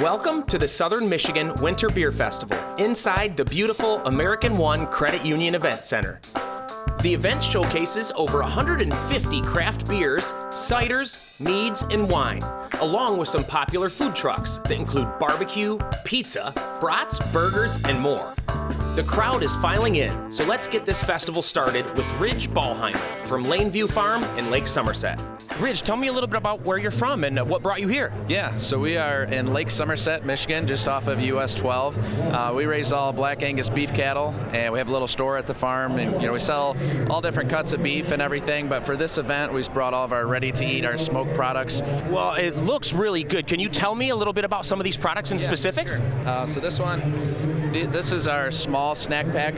Welcome to the Southern Michigan Winter Beer Festival inside the beautiful American One Credit Union Event Center. The event showcases over 150 craft beers, ciders, meads, and wine, along with some popular food trucks that include barbecue, pizza, brats, burgers, and more. The crowd is filing in, so let's get this festival started with Ridge Ballheimer from Laneview Farm in Lake Somerset. Ridge, tell me a little bit about where you're from and what brought you here. Yeah, so we are in Lake Somerset, Michigan, just off of US 12. We raise all black Angus beef cattle, and we have a little store at the farm, and we sell all different cuts of beef and everything, but for this event, we've brought all of our ready-to-eat, our smoked products. Well, it looks really good. Can you tell me a little bit about some of these products in specifics? Sure. So this is our small snack pack.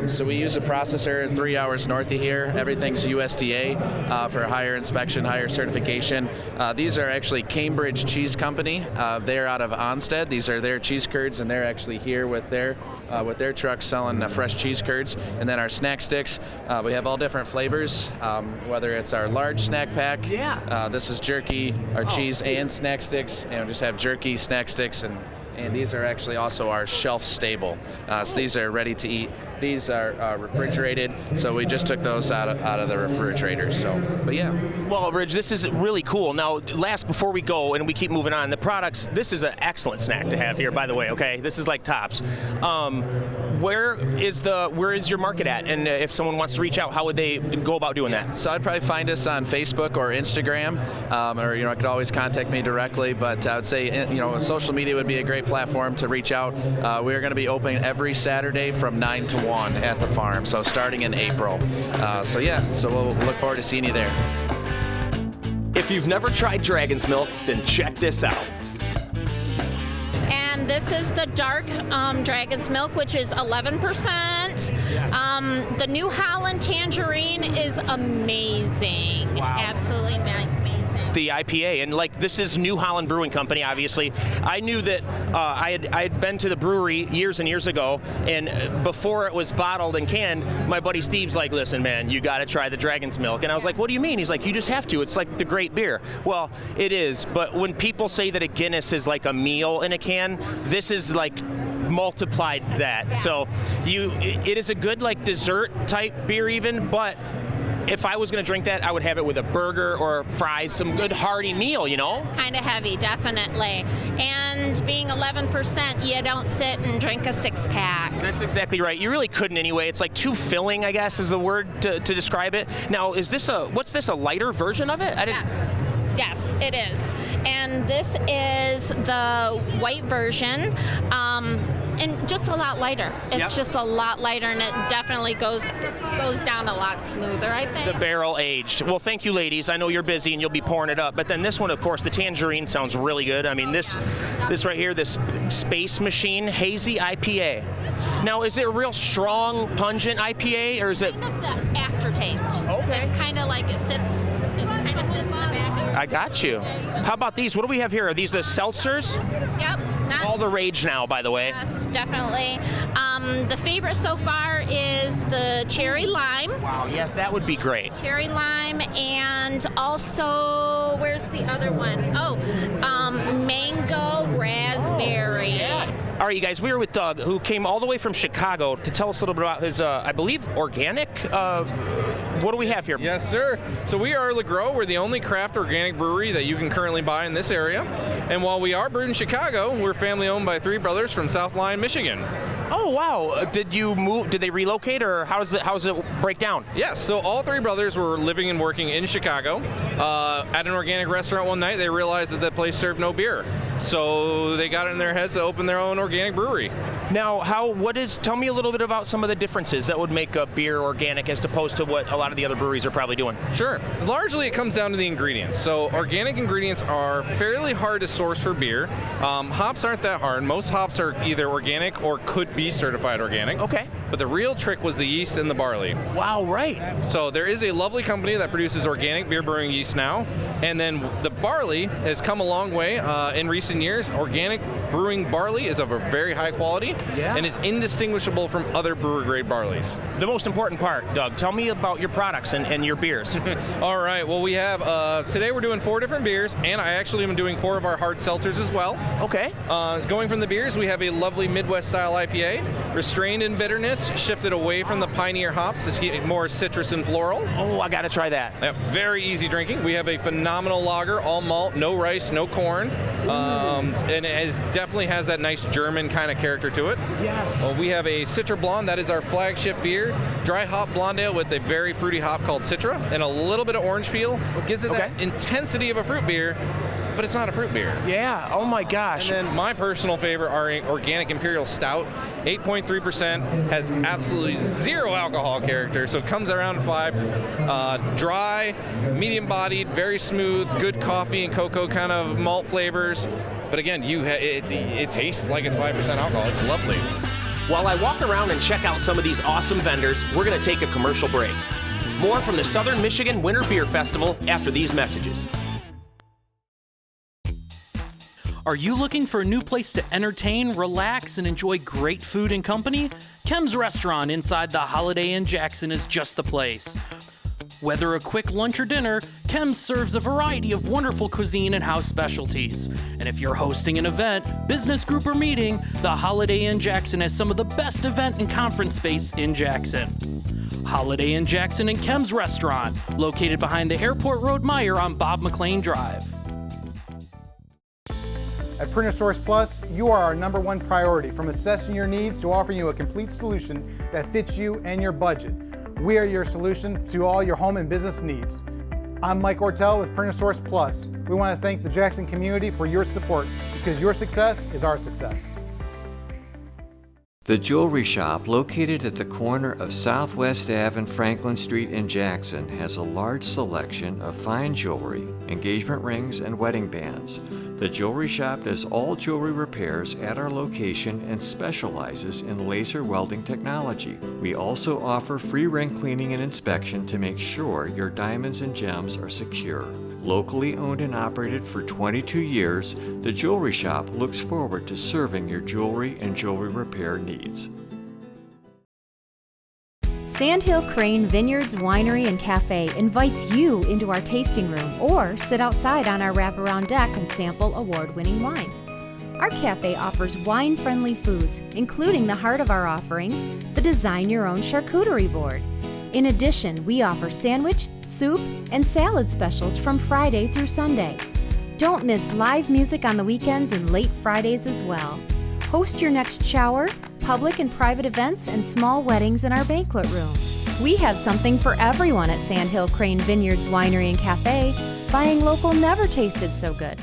So we use a processor 3 hours north of here. Everything's USDA for higher inspection, higher certification. These are actually Cambridge Cheese Company. They're out of Onstead. These are their cheese curds, and they're actually here with their trucks selling fresh cheese curds. And then our snack sticks, we have all different flavors, whether it's our large snack pack. This is jerky, our cheese and snack sticks, and we just have jerky, snack sticks, and these are actually also our shelf stable. So these are ready to eat. These are refrigerated, so we just took those out of the refrigerator. But yeah. Well, Ridge, this is really cool. Now, before we go and we keep moving on, the products, this is an excellent snack to have here, by the way, okay? This is like tops. Where is your market at? And if someone wants to reach out, how would they go about doing that? So I'd probably find us on Facebook or Instagram, or I could always contact me directly, but I would say, social media would be a great platform to reach out. We're going to be open every Saturday from 9 to 1 at the farm, so starting in April. So we'll look forward to seeing you there. If you've never tried Dragon's Milk, then check this out. And this is the dark Dragon's Milk, which is 11%. The New Holland Tangerine is amazing. Wow. Absolutely amazing. The IPA, and this is New Holland Brewing Company, obviously. I knew that I had been to the brewery years and years ago, and before it was bottled and canned, my buddy Steve's like, listen, man, you got to try the Dragon's Milk. And I was like, what do you mean? He's like, you just have to. It's like the great beer. Well, it is, but when people say that a Guinness is like a meal in a can, this is like multiplied that. So it is a good dessert type beer even, but if I was going to drink that, I would have it with a burger or fries, some good hearty meal, It's kind of heavy, definitely. And being 11%, you don't sit and drink a six-pack. That's exactly right. You really couldn't anyway. It's too filling, I guess, is the word to describe it. Now, what's this, a lighter version of it? Yes, it is. And this is the white version. And just a lot lighter. It's just a lot lighter, and it definitely goes down a lot smoother, I think. The barrel aged. Well, thank you, ladies. I know you're busy and you'll be pouring it up, but then this one, of course, the tangerine sounds really good. I mean, this right here, this Space Machine Hazy IPA. Now, is it a real strong, pungent IPA, or is it? Kind of the aftertaste. Okay. It's kind of like it kind of sits in the back. I got you. How about these? What do we have here? Are these the seltzers? Yep. All the rage now, by the way. Yes, definitely. The favorite so far is the cherry lime. Wow, yes, that would be great. Cherry lime, and also, where's the other one? Mango raspberry. All right, you guys, we are with Doug, who came all the way from Chicago to tell us a little bit about his, I believe, organic. What do we have here? Yes, sir. So we are Legro. We're the only craft organic brewery that you can currently buy in this area. And while we are brewed in Chicago, we're family owned by three brothers from South Line, Michigan. Oh, wow. Did you move? Did they relocate, or how does it break down? Yes, so all three brothers were living and working in Chicago. At an organic restaurant one night, they realized that place served no beer. So they got it in their heads to open their own organic brewery. Now, tell me a little bit about some of the differences that would make a beer organic as opposed to what a lot of the other breweries are probably doing. Sure. Largely it comes down to the ingredients. So organic ingredients are fairly hard to source for beer. Hops aren't that hard. Most hops are either organic or could be certified organic. Okay. but the real trick was the yeast and the barley. Wow, right. So there is a lovely company that produces organic beer brewing yeast now, and then the barley has come a long way in recent years. Organic brewing barley is of a very high quality, and it's indistinguishable from other brewer grade barleys. The most important part, Doug, tell me about your products and your beers. All right, well we have, today we're doing 4 different beers, and I actually am doing 4 of our hard seltzers as well. Okay. Going from the beers, we have a lovely Midwest style IPA, restrained in bitterness, shifted away from the Pioneer hops, this more citrus and floral. Oh, I gotta try that. Yep, very easy drinking. We have a phenomenal lager, all malt, no rice, no corn, and it definitely has that nice German kind of character to it. Yes. We have a Citra Blonde, that is our flagship beer, dry hop blonde ale with a very fruity hop called Citra, and a little bit of orange peel. Gives it that intensity of a fruit beer, but it's not a fruit beer. Yeah, oh my gosh. And then my personal favorite, our Organic Imperial Stout, 8.3%, has absolutely zero alcohol character, so it comes around 5. Dry, medium-bodied, very smooth, good coffee and cocoa kind of malt flavors. But again, it tastes like it's 5% alcohol. It's lovely. While I walk around and check out some of these awesome vendors, we're gonna take a commercial break. More from the Southern Michigan Winter Beer Festival after these messages. Are you looking for a new place to entertain, relax, and enjoy great food and company? Kems Restaurant inside the Holiday Inn Jackson is just the place. Whether a quick lunch or dinner, Kems serves a variety of wonderful cuisine and house specialties. And if you're hosting an event, business group, or meeting, the Holiday Inn Jackson has some of the best event and conference space in Jackson. Holiday Inn Jackson and Kems Restaurant, located behind the Airport Road Meijer on Bob McLean Drive. At Printer Source Plus, you are our #1 priority, from assessing your needs to offering you a complete solution that fits you and your budget. We are your solution to all your home and business needs. I'm Mike Ortel with Printer Source Plus. We want to thank the Jackson community for your support, because your success is our success. The Jewelry Shop, located at the corner of Southwest Ave and Franklin Street in Jackson, has a large selection of fine jewelry, engagement rings, and wedding bands. The Jewelry Shop does all jewelry repairs at our location and specializes in laser welding technology. We also offer free ring cleaning and inspection to make sure your diamonds and gems are secure. Locally owned and operated for 22 years, the Jewelry Shop looks forward to serving your jewelry and jewelry repair needs. Sandhill Crane Vineyards Winery and Cafe invites you into our tasting room or sit outside on our wraparound deck and sample award-winning wines. Our cafe offers wine-friendly foods, including the heart of our offerings, the Design Your Own Charcuterie Board. In addition, we offer sandwich, soup, and salad specials from Friday through Sunday. Don't miss live music on the weekends and late Fridays as well. Host your next shower, public and private events, and small weddings in our banquet room. We have something for everyone at Sandhill Crane Vineyards Winery and Cafe. Buying local never tasted so good.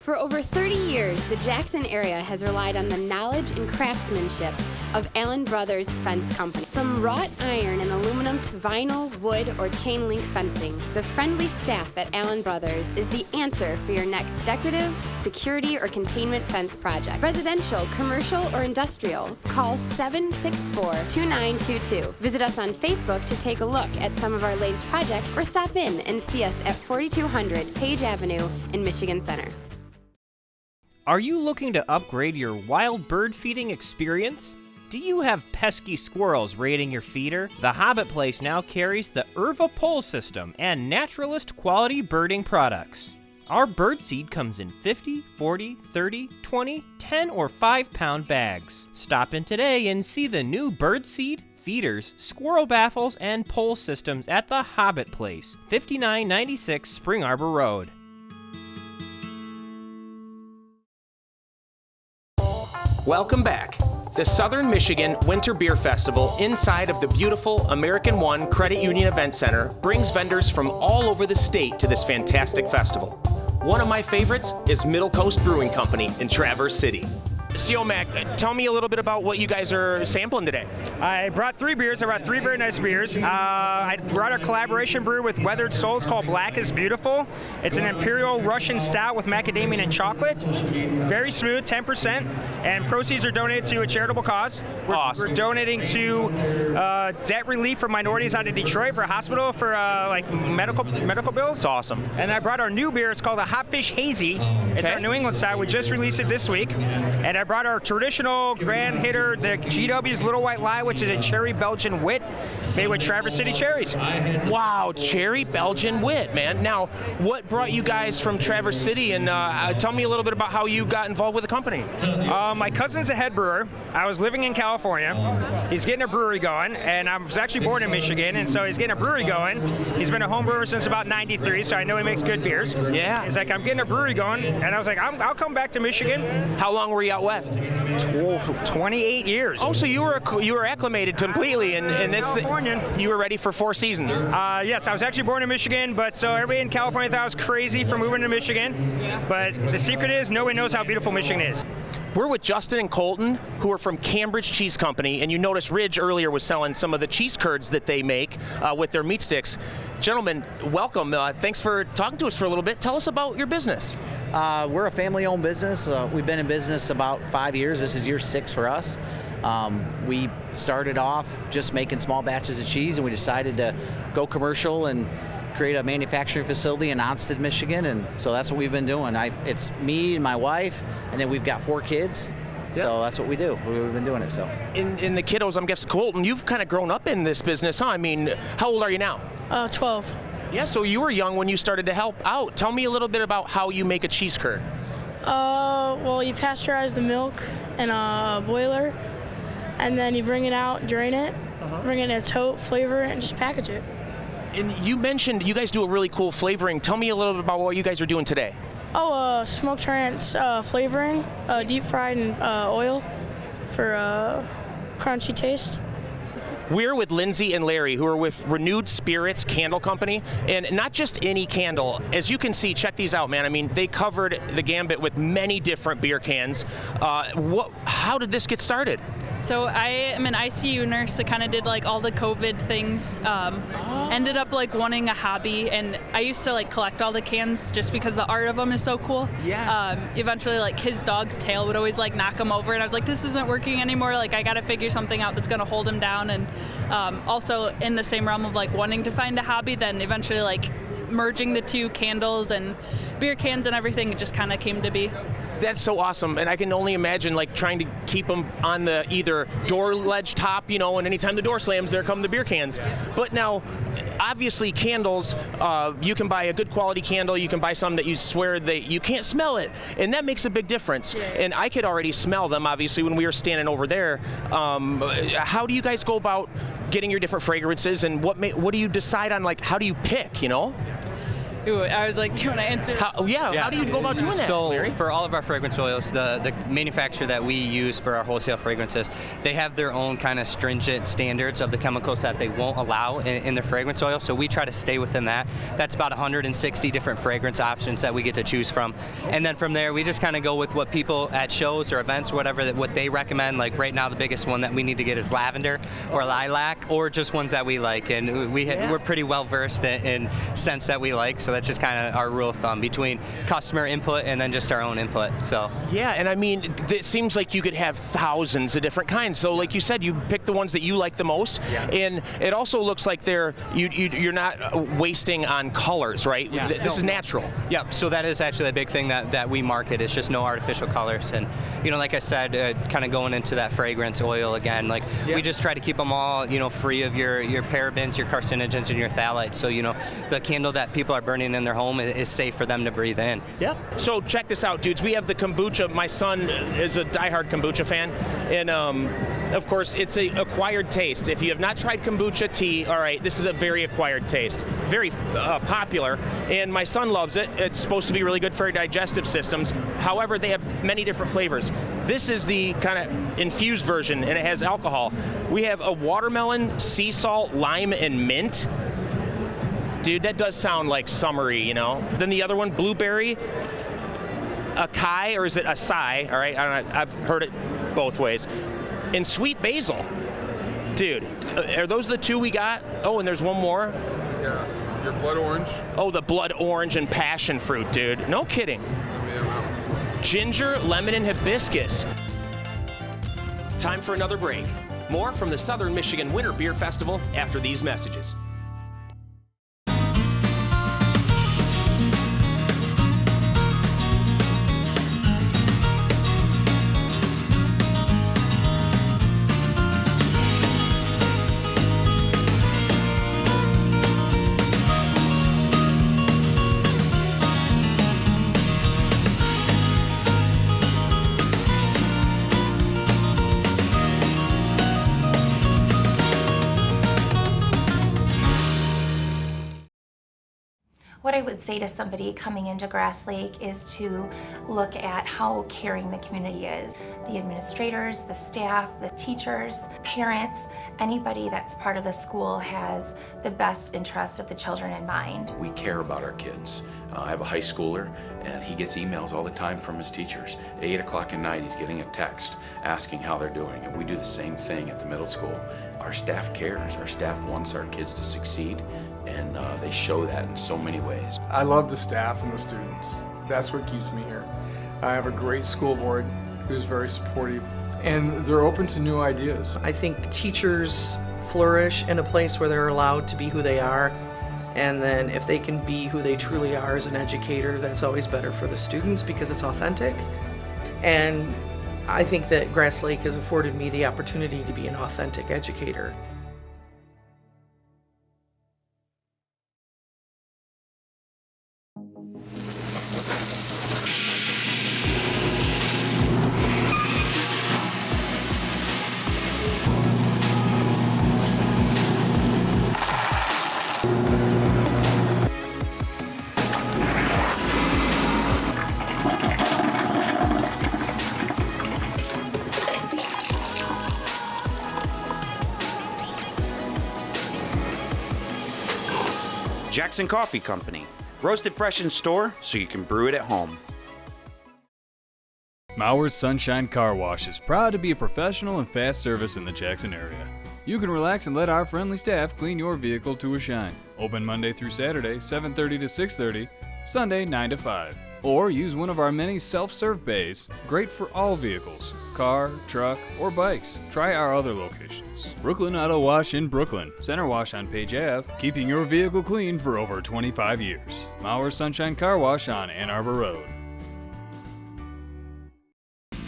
For over 30 years, the Jackson area has relied on the knowledge and craftsmanship of Allen Brothers Fence Company. From wrought iron and aluminum to vinyl, wood, or chain link fencing, the friendly staff at Allen Brothers is the answer for your next decorative, security, or containment fence project. Residential, commercial, or industrial, call 764-2922. Visit us on Facebook to take a look at some of our latest projects, or stop in and see us at 4200 Page Avenue in Michigan Center. Are you looking to upgrade your wild bird feeding experience? Do you have pesky squirrels raiding your feeder? The Hobbit Place now carries the Irva pole system and naturalist quality birding products. Our birdseed comes in 50, 40, 30, 20, 10, or 5-pound bags. Stop in today and see the new birdseed, feeders, squirrel baffles, and pole systems at the Hobbit Place, 5996 Spring Arbor Road. Welcome back. The Southern Michigan Winter Beer Festival inside of the beautiful American One Credit Union Event Center brings vendors from all over the state to this fantastic festival. One of my favorites is Middle Coast Brewing Company in Traverse City. CO Mac, tell me a little bit about what you guys are sampling today. I brought 3 beers. I brought 3 very nice beers. I brought a collaboration brew with Weathered Souls called Black is Beautiful. It's an Imperial Russian Stout with macadamia and chocolate. Very smooth, 10%. And proceeds are donated to a charitable cause. We're donating to debt relief for minorities out of Detroit for a hospital for like medical bills. It's awesome. And I brought our new beer. It's called the Hot Fish Hazy. It's our New England style. We just released it this week. And I brought our traditional grand hitter, the GW's Little White Lie, which is a cherry Belgian wit made with Traverse City cherries. Wow, cherry Belgian wit, man. Now, what brought you guys from Traverse City? And tell me a little bit about how you got involved with the company. My cousin's a head brewer. I was living in California. He's getting a brewery going, and I was actually born in Michigan, and so he's getting a brewery going. He's been a home brewer since about '93, so I know he makes good beers. Yeah. He's like, I'm getting a brewery going, and I was like, I'll come back to Michigan. How long were you out west? 28 years. Oh, so you were acclimated completely in this. Californian. You were ready for 4 seasons. Yes, I was actually born in Michigan, but so everybody in California thought I was crazy for moving to Michigan. But the secret is, nobody knows how beautiful Michigan is. We're with Justin and Colton, who are from Cambridge Cheese Company, and you noticed Ridge earlier was selling some of the cheese curds that they make with their meat sticks. Gentlemen, welcome. Thanks for talking to us for a little bit. Tell us about your business. We're a family-owned business. We've been in business about 5 years. This is year 6 for us. We started off just making small batches of cheese, and we decided to go commercial and create a manufacturing facility in Onsted, Michigan, and so that's what we've been doing. It's me and my wife, and then we've got 4 kids. Yep. So that's what we do. We've been doing it. So. In the kiddos, I'm guessing, Colton, you've kind of grown up in this business, huh? I mean, how old are you now? 12. Yeah, so you were young when you started to help out. Tell me a little bit about how you make a cheese curd. Well, you pasteurize the milk in a boiler, and then you bring it out, drain it, bring it in a tote, flavor it, and just package it. And you mentioned you guys do a really cool flavoring. Tell me a little bit about what you guys are doing today. Smoke trance flavoring, deep fried in oil for crunchy taste. We're with Lindsay and Larry, who are with Renewed Spirits Candle Company, and not just any candle. As you can see, check these out, man. I mean, they covered the gambit with many different beer cans. How did this get started? So I am an ICU nurse that kind of did like all the COVID things. Ended up like wanting a hobby, and I used to like collect all the cans just because the art of them is so cool. Yes. Eventually, like his dog's tail would always like knock him over, and I was like, this isn't working anymore. Like I got to figure something out that's gonna hold him down. And also in the same realm of like wanting to find a hobby, then eventually like merging the two, candles and beer cans and everything, it just kind of came to be. That's so awesome, and I can only imagine like trying to keep them on the either door ledge top, you know, and anytime the door slams, there come the beer cans. But now, obviously, candles, you can buy a good quality candle, you can buy some that you swear that you can't smell it, and that makes a big difference. Yeah. And I could already smell them, obviously, when we were standing over there. How do you guys go about getting your different fragrances, and what do you decide on, like, how do you pick, you know? Ooh, I was like, do you want to answer? How do you go about doing that, So Larry? for all of our fragrance oils, the manufacturer that we use for our wholesale fragrances, they have their own kind of stringent standards of the chemicals that they won't allow in their fragrance oil. So we try to stay within that. That's about 160 different fragrance options that we get to choose from. And then from there, we just kind of go with what people at shows or events, whatever, what they recommend. Like right now, the biggest one that we need to get is lavender or lilac, or just ones that we like. And we're pretty well versed in scents that we like. So that's just kind of our rule of thumb between customer input and then just our own input. So yeah, and I mean, it seems like you could have thousands of different kinds. So like you said, you pick the ones that you like the most, and it also looks like you're not wasting on colors, right? Yeah. This is natural. Yeah. So that is actually a big thing that we market. It's just no artificial colors, and you know, like I said, kind of going into that fragrance oil again, like we just try to keep them all, you know, free of your parabens, your carcinogens, and your phthalates. So you know, the candle that people are burning in their home is safe for them to breathe in. Yeah. So check this out, dudes. We have the kombucha. My son is a diehard kombucha fan, and of course, it's an acquired taste. If you have not tried kombucha tea, all right, this is a very acquired taste. Very popular, and my son loves it. It's supposed to be really good for our digestive systems. However, they have many different flavors. This is the kind of infused version, and it has alcohol. We have a watermelon, sea salt, lime, and mint. Dude, that does sound like summery, you know? Then the other one, blueberry, acai or is it acai? All right, I don't know, I've heard it both ways. And sweet basil. Dude, are those the two we got? Oh, and there's one more? Yeah, your blood orange. Oh, the blood orange and passion fruit, dude. No kidding. Ginger, lemon, and hibiscus. Time for another break. More from the Southern Michigan Winter Beer Festival after these messages. What I would say to somebody coming into Grass Lake is to look at how caring the community is. The administrators, the staff, the teachers, parents, anybody that's part of the school has the best interest of the children in mind. We care about our kids. I have a high schooler and he gets emails all the time from his teachers. 8 o'clock at night he's getting a text asking how they're doing, and we do the same thing at the middle school. Our staff cares. Our staff wants our kids to succeed, and they show that in so many ways. I love the staff and the students. That's what keeps me here. I have a great school board who's very supportive, and they're open to new ideas. I think teachers flourish in a place where they're allowed to be who they are, and then if they can be who they truly are as an educator, that's always better for the students because it's authentic. And I think that Grass Lake has afforded me the opportunity to be an authentic educator. Jackson Coffee Company. Roasted fresh in store so you can brew it at home. Mauer's Sunshine Car Wash is proud to be a professional and fast service in the Jackson area. You can relax and let our friendly staff clean your vehicle to a shine. Open Monday through Saturday, 7:30 to 6:30, Sunday 9 to 5. Or use one of our many self-serve bays, great for all vehicles, car, truck, or bikes. Try our other locations. Brooklyn Auto Wash in Brooklyn, Center Wash on Page Ave, keeping your vehicle clean for over 25 years. Mauer's Sunshine Car Wash on Ann Arbor Road.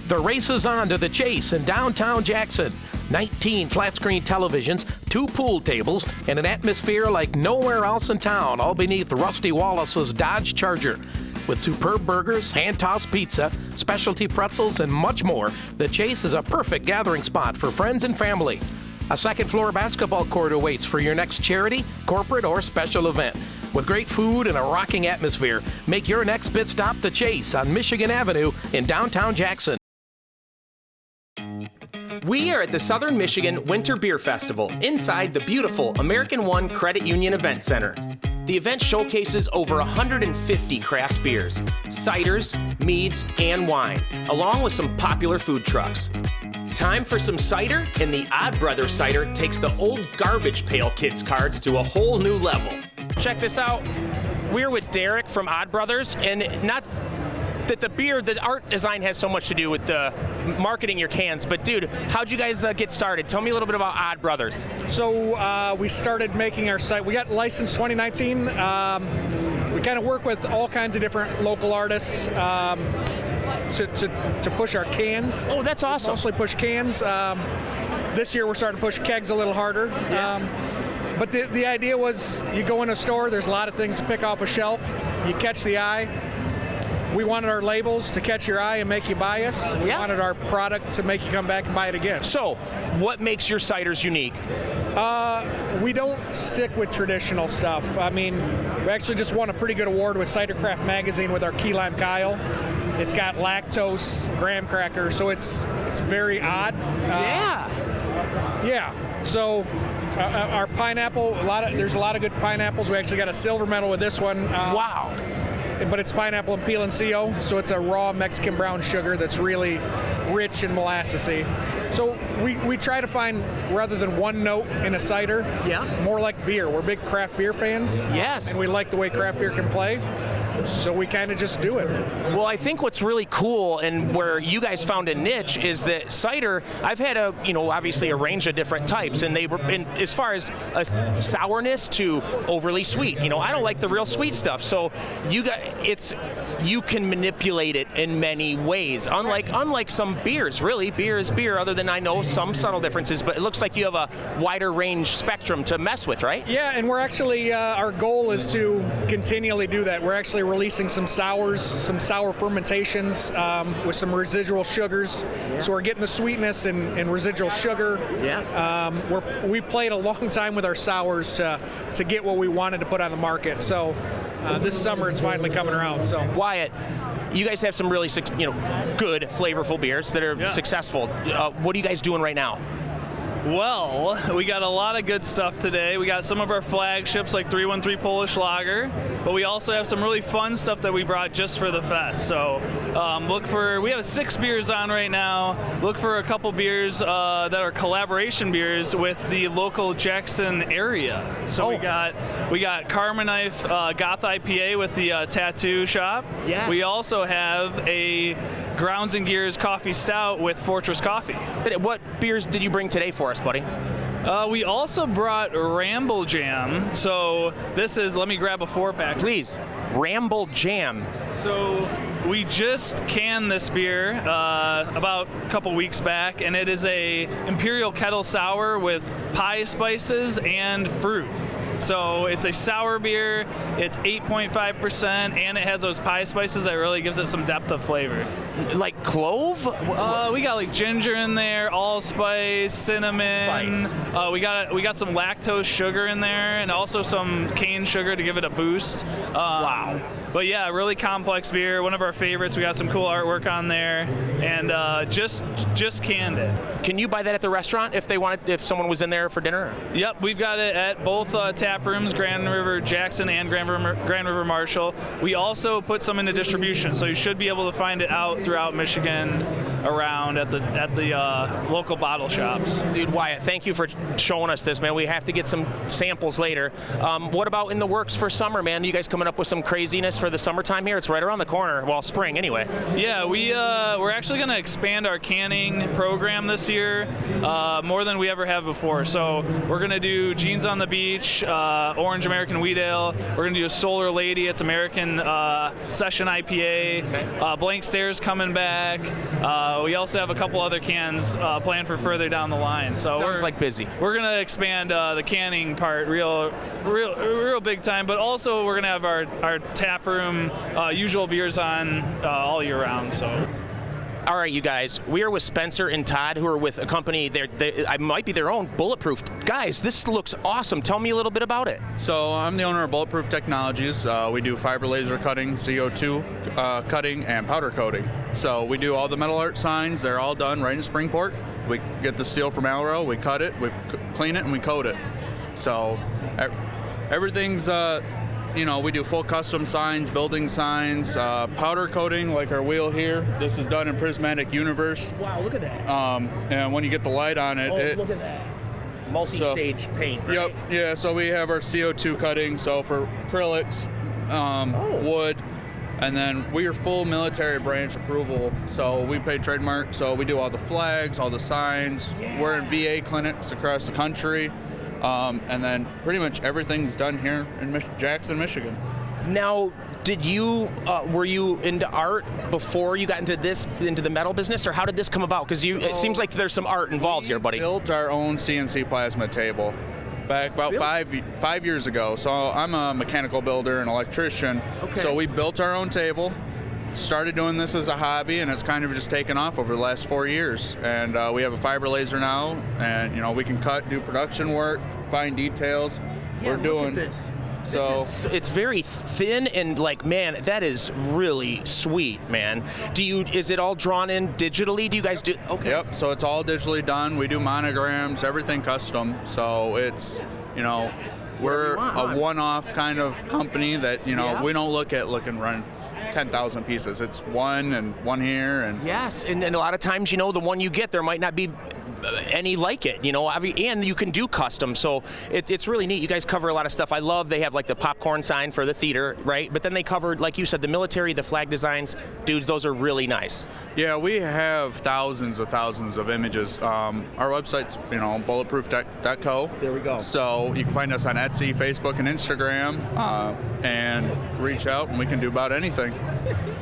The race is on to the Chase in downtown Jackson. 19 flat-screen televisions, 2 pool tables, and an atmosphere like nowhere else in town, all beneath Rusty Wallace's Dodge Charger. With superb burgers, hand-tossed pizza, specialty pretzels, and much more, the Chase is a perfect gathering spot for friends and family. A second-floor basketball court awaits for your next charity, corporate, or special event. With great food and a rocking atmosphere, make your next pit stop the Chase on Michigan Avenue in downtown Jackson. We are at the Southern Michigan Winter Beer Festival inside the beautiful American One Credit Union Event Center. The event showcases over 150 craft beers, ciders, meads, and wine, along with some popular food trucks. Time for some cider, and the Odd Brothers Cider takes the old garbage pail kids cards to a whole new level. Check this out. We're with Derek from Odd Brothers, and not that the art design has so much to do with the marketing your cans, but dude, how'd you guys get started? Tell me a little bit about Odd Brothers. So we started making our site. We got licensed 2019. We kind of work with all kinds of different local artists to push our cans. Oh, that's awesome. Mostly push cans. This year we're starting to push kegs a little harder. Yeah. But the idea was you go in a store, there's a lot of things to pick off a shelf. You catch the eye. We wanted our labels to catch your eye and make you buy us. We wanted our product to make you come back and buy it again. So, what makes your ciders unique? We don't stick with traditional stuff. I mean, we actually just won a pretty good award with Cidercraft Magazine with our Key Lime Kyle. It's got lactose, graham cracker, so it's very odd. Yeah. So, our pineapple, there's a lot of good pineapples. We actually got a silver medal with this one. Wow. but it's pineapple and peel and CO, so it's a raw Mexican brown sugar that's really rich and molassesy. So we try to find, rather than one note in a cider, more like beer. We're big craft beer fans. Yes. And we like the way craft beer can play, so we kind of just do it. Well, I think what's really cool and where you guys found a niche is that cider, I've had obviously a range of different types, and they were, as far as a sourness to overly sweet. I don't like the real sweet stuff, so you can manipulate it in many ways. Unlike some beers, really, beer is beer. Other than I know some subtle differences, but it looks like you have a wider range spectrum to mess with, right? Yeah, and we're actually our goal is to continually do that. We're actually releasing some sours, some sour fermentations with some residual sugars. Yeah. So we're getting the sweetness and residual sugar. Yeah. We played a long time with our sours to get what we wanted to put on the market. So this summer it's finally coming around. So Wyatt, you guys have some really good, flavorful beers that are successful. What are you guys doing right now? Well, we got a lot of good stuff today. We got some of our flagships like 313 Polish Lager, but we also have some really fun stuff that we brought just for the fest. So we have 6 beers on right now. Look for a couple beers that are collaboration beers with the local Jackson area. So we got Carmen Knife Goth IPA with the tattoo shop. Yes. We also have a Grounds and Gears Coffee Stout with Fortress Coffee. What beers did you bring today for us, buddy? We also brought Ramble Jam. So this is, let me grab a 4-pack. Please, Ramble Jam. So we just canned this beer about a couple weeks back, and it is a Imperial Kettle Sour with pie spices and fruit. So it's a sour beer, it's 8.5%, and it has those pie spices that really gives it some depth of flavor. Like clove? We got like ginger in there, allspice, cinnamon. We got some lactose sugar in there, and also some cane sugar to give it a boost. Wow. But yeah, really complex beer, one of our favorites. We got some cool artwork on there, and just canned it. Can you buy that at the restaurant if someone was in there for dinner? Yep, we've got it at both tap rooms, Grand River Jackson and Grand River Marshall. We also put some into distribution, so you should be able to find it out throughout Michigan, around at the local bottle shops. Dude, Wyatt, thank you for showing us this, man. We have to get some samples later. What about in the works for summer, man? You guys coming up with some craziness for the summertime here? It's right around the corner. Well, spring anyway. Yeah, we're actually going to expand our canning program this year more than we ever have before. So we're going to do Jeans on the Beach, Orange American Wheat Ale. We're going to do a Solar Lady. It's American Session IPA. Blank Stairs coming back. We also have a couple other cans planned for further down the line. So sounds like busy. We're going to expand the canning part real big time, but also we're going to have our tap room usual beers on all year round. So. All right, you guys, we are with Spencer and Todd, who are with a company, I might be their own, Bulletproof. Guys, this looks awesome. Tell me a little bit about it. So I'm the owner of Bulletproof Technologies. We do fiber laser cutting, CO2 cutting, and powder coating. So we do all the metal art signs. They're all done right in Springport. We get the steel from Alro, we cut it, we clean it, and we coat it. So everything's... we do full custom signs, building signs, powder coating, like our wheel here. This is done in Prismatic Universe. Wow, look at that. And when you get the light on it, look at that. Multi-stage paint, right? Yep, yeah, so we have our CO2 cutting, so for acrylics, wood, and then we are full military branch approval, so we pay trademark, so we do all the flags, all the signs. Yeah. We're in VA clinics across the country. And then pretty much everything's done here in Jackson, Michigan. Now, were you into art before you got into the metal business, or how did this come about? Because it seems like there's some art involved here, buddy. We built our own CNC plasma table back about 5 years ago. So I'm a mechanical builder and electrician. Okay. So we built our own table. Started doing this as a hobby, and it's kind of just taken off over the last 4 years. And we have a fiber laser now, and we can cut, do production work, fine details. Yeah, we're doing look at this. So it's very thin and man, that is really sweet, man. Is it all drawn in digitally? Do you guys do? Okay. Yep. So it's all digitally done. We do monograms, everything custom. So it's We're want, a huh? one-off kind of company that, Yeah. we don't look and run 10,000 pieces. It's one and one here. And Yes, and a lot of times, the one you get, there might not be any like it, and you can do custom, so it's really neat. You guys cover a lot of stuff. I love they have like the popcorn sign for the theater, right? But then they covered, like you said, the military, the flag designs. Dudes, those are really nice. Yeah, we have thousands of images. Our website's, bulletproof.co. There we go. So you can find us on Etsy, Facebook, and Instagram, and reach out, and we can do about anything.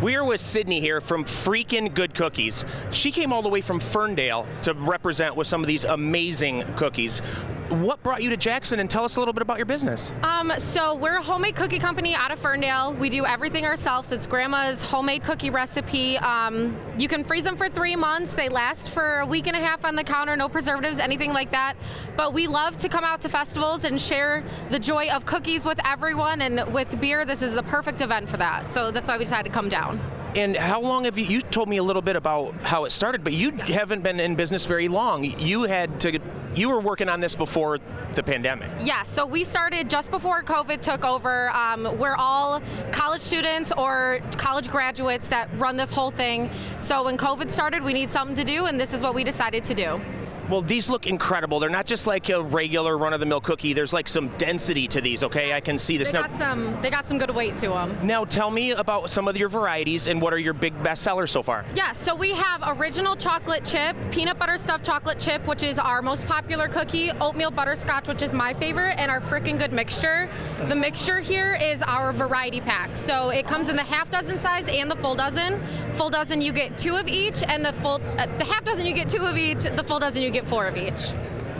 We are with Sydney here from Freakin' Good Cookies. She came all the way from Ferndale to represent with some of these amazing cookies. What brought you to Jackson, and tell us a little bit about your business? So we're a homemade cookie company out of Ferndale. We do everything ourselves. It's grandma's homemade cookie recipe. You can freeze them for 3 months. They last for a week and a half on the counter, no preservatives, anything like that. But we love to come out to festivals and share the joy of cookies with everyone, and with beer, this is the perfect event for that. So that's why we decided to come down. And how long have you told me a little bit about how it started, but you haven't been in business very long. You were working on this before the pandemic. Yeah, so we started just before COVID took over. We're all college students or college graduates that run this whole thing. So when COVID started, we need something to do, and this is what we decided to do. Well, these look incredible. They're not just like a regular run-of-the-mill cookie. There's like some density to these, okay? I can see this. They got some good weight to them. Now tell me about some of your varieties and what are your big best sellers so far? Yeah, so we have original chocolate chip, peanut butter stuffed chocolate chip, which is our most popular cookie, oatmeal butterscotch, which is my favorite, and our Frickin' Good mixture. The mixture here is our variety pack. So it comes in the half dozen size and the full dozen. Full dozen you get 2 of each, and the half dozen you get 2 of each, the full dozen you get 4 of each.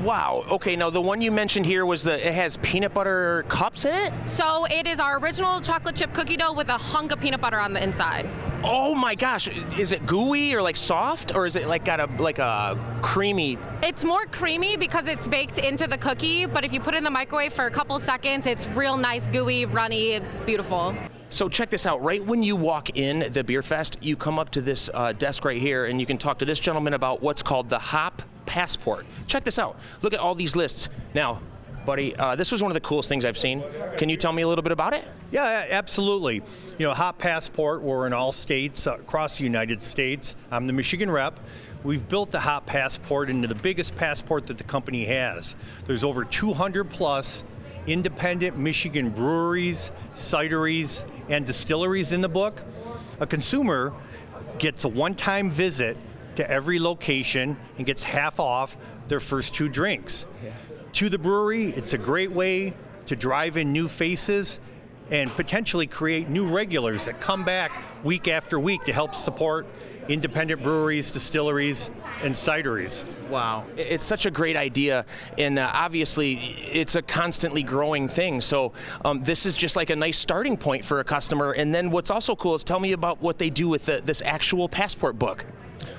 Wow. Okay, now the one you mentioned here was it has peanut butter cups in it? So it is our original chocolate chip cookie dough with a hunk of peanut butter on the inside. Oh my gosh, is it gooey or like soft, or is it like got a creamy? It's more creamy because it's baked into the cookie, but if you put it in the microwave for a couple seconds, it's real nice, gooey, runny, beautiful. So check this out. Right when you walk in the Beer Fest, you come up to this desk right here, and you can talk to this gentleman about what's called the Hop Passport. Check this out. Look at all these lists. Now, buddy, this was one of the coolest things I've seen. Can you tell me a little bit about it? Yeah, absolutely. Hop Passport, we're in all states across the United States. I'm the Michigan rep. We've built the Hop Passport into the biggest passport that the company has. There's over 200 plus independent Michigan breweries, cideries, and distilleries in the book. A consumer gets a one-time visit to every location and gets half off their first 2 drinks. To the brewery, it's a great way to drive in new faces and potentially create new regulars that come back week after week to help support independent breweries, distilleries, and cideries. Wow, it's such a great idea, and obviously it's a constantly growing thing, so this is just like a nice starting point for a customer. And then what's also cool is tell me about what they do with this actual passport book.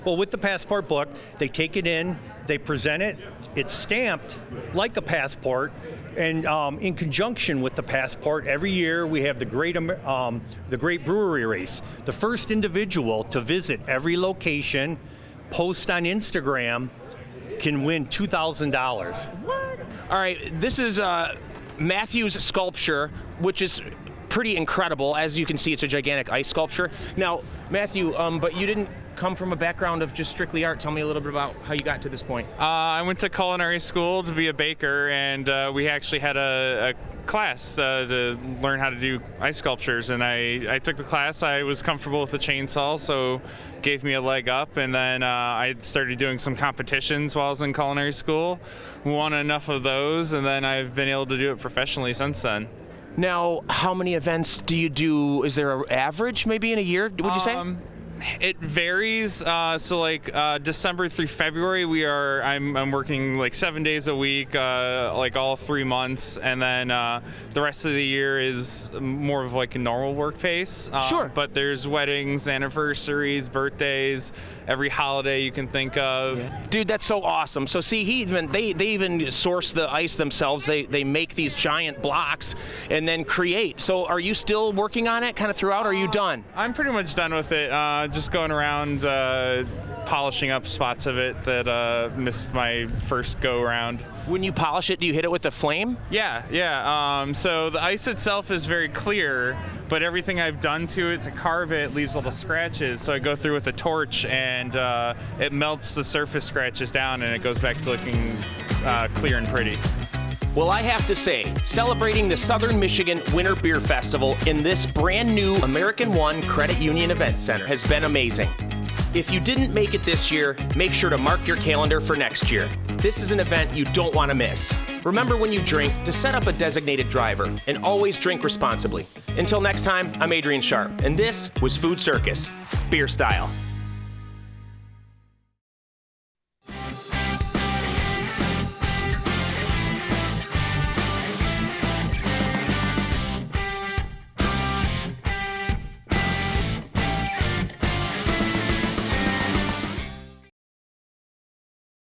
Well, with the passport book, they take it in, they present it, it's stamped like a passport, and in conjunction with the passport, every year we have the Great Brewery Race. The first individual to visit every location, post on Instagram, can win $2,000. All right, this is Matthew's sculpture, which is pretty incredible. As you can see, it's a gigantic ice sculpture. Now, Matthew, but you didn't come from a background of just strictly art. Tell me a little bit about how you got to this point. I went to culinary school to be a baker, and we actually had a class to learn how to do ice sculptures, and I took the class. I was comfortable with the chainsaw, so gave me a leg up, and then I started doing some competitions while I was in culinary school, won enough of those, and then I've been able to do it professionally since then. Now, how many events do you do? Is there an average maybe in a year, would you say? It varies. So like December through February, I'm working like 7 days a week, like all 3 months, and then the rest of the year is more of like a normal work pace. Sure. But there's weddings, anniversaries, birthdays, every holiday you can think of. Dude, that's so awesome. So see, they even source the ice themselves. They make these giant blocks and then create. So are you still working on it kind of throughout, or are you done? I'm pretty much done with it. just going around polishing up spots of it that missed my first go around. When you polish it, do you hit it with a flame? Yeah. So the ice itself is very clear, but everything I've done to it to carve it leaves little scratches. So I go through with a torch, and it melts the surface scratches down, and it goes back to looking clear and pretty. Well, I have to say, celebrating the Southern Michigan Winter Beer Festival in this brand new American One Credit Union Event Center has been amazing. If you didn't make it this year, make sure to mark your calendar for next year. This is an event you don't want to miss. Remember when you drink to set up a designated driver and always drink responsibly. Until next time, I'm Adrian Sharp, and this was Food Circus, beer style.